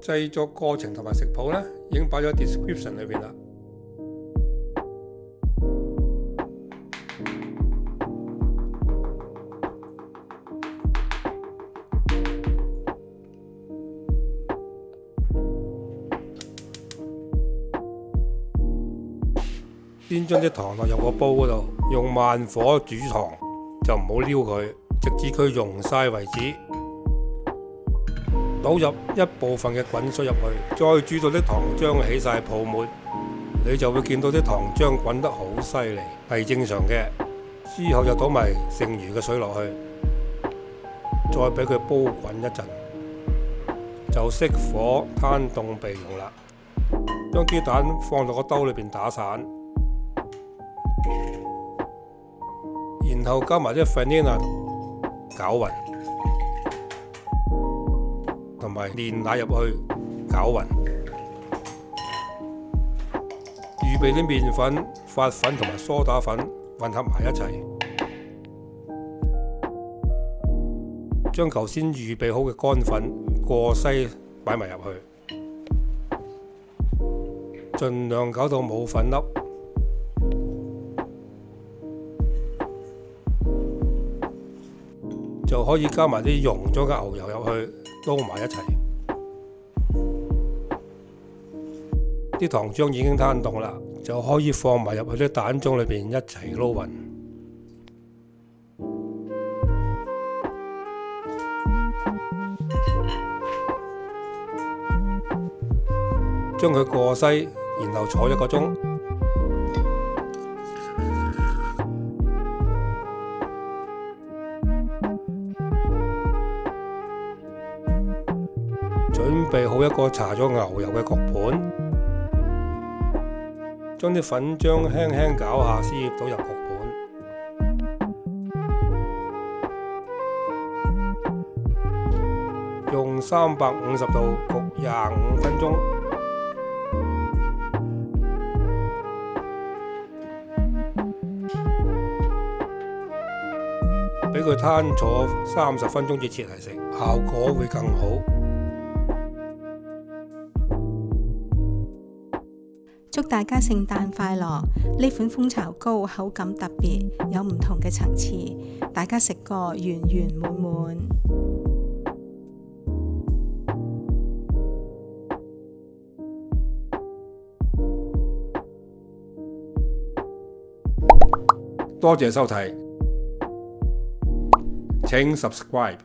製作過程同埋食譜呢，已經擺咗 description 裏邊啦。先將啲糖落入個煲嗰度，用慢火煮糖，就唔好撩佢，直至佢溶晒為止。倒入一部分嘅滾水入去，再煮到啲糖漿起晒泡沫，你就會見到啲糖漿滾得好犀利，係正常嘅。之後就倒埋剩餘嘅水落去，再俾佢煲滾一陣，就熄火攤凍備用啦。將啲蛋放到個兜裏邊打散。然後加埋啲 vanilla 攪勻，同埋煉奶入去攪勻。預備啲麵粉、發粉同埋梳打粉混合埋一齊，將頭先預備好嘅乾粉過篩擺埋入去，盡量搞到冇粉粒。就可以加埋啲溶咗嘅牛油入去，撈埋一齊。啲糖漿已經攤凍啦，就可以放埋入去啲蛋漿裏邊一齊撈勻。將佢過篩，然後坐1個鐘。準備好一個搽咗牛油嘅焗盤，將啲粉漿輕輕攪下，先倒入焗盤，用350度焗25分鐘，俾佢攤坐30分鐘至切嚟食，效果會更好。祝大家聖誕快樂！呢款蜂巢糕口感特別，有唔同嘅層次，大家食過圓圓滿滿。多謝收睇，請 subscribe。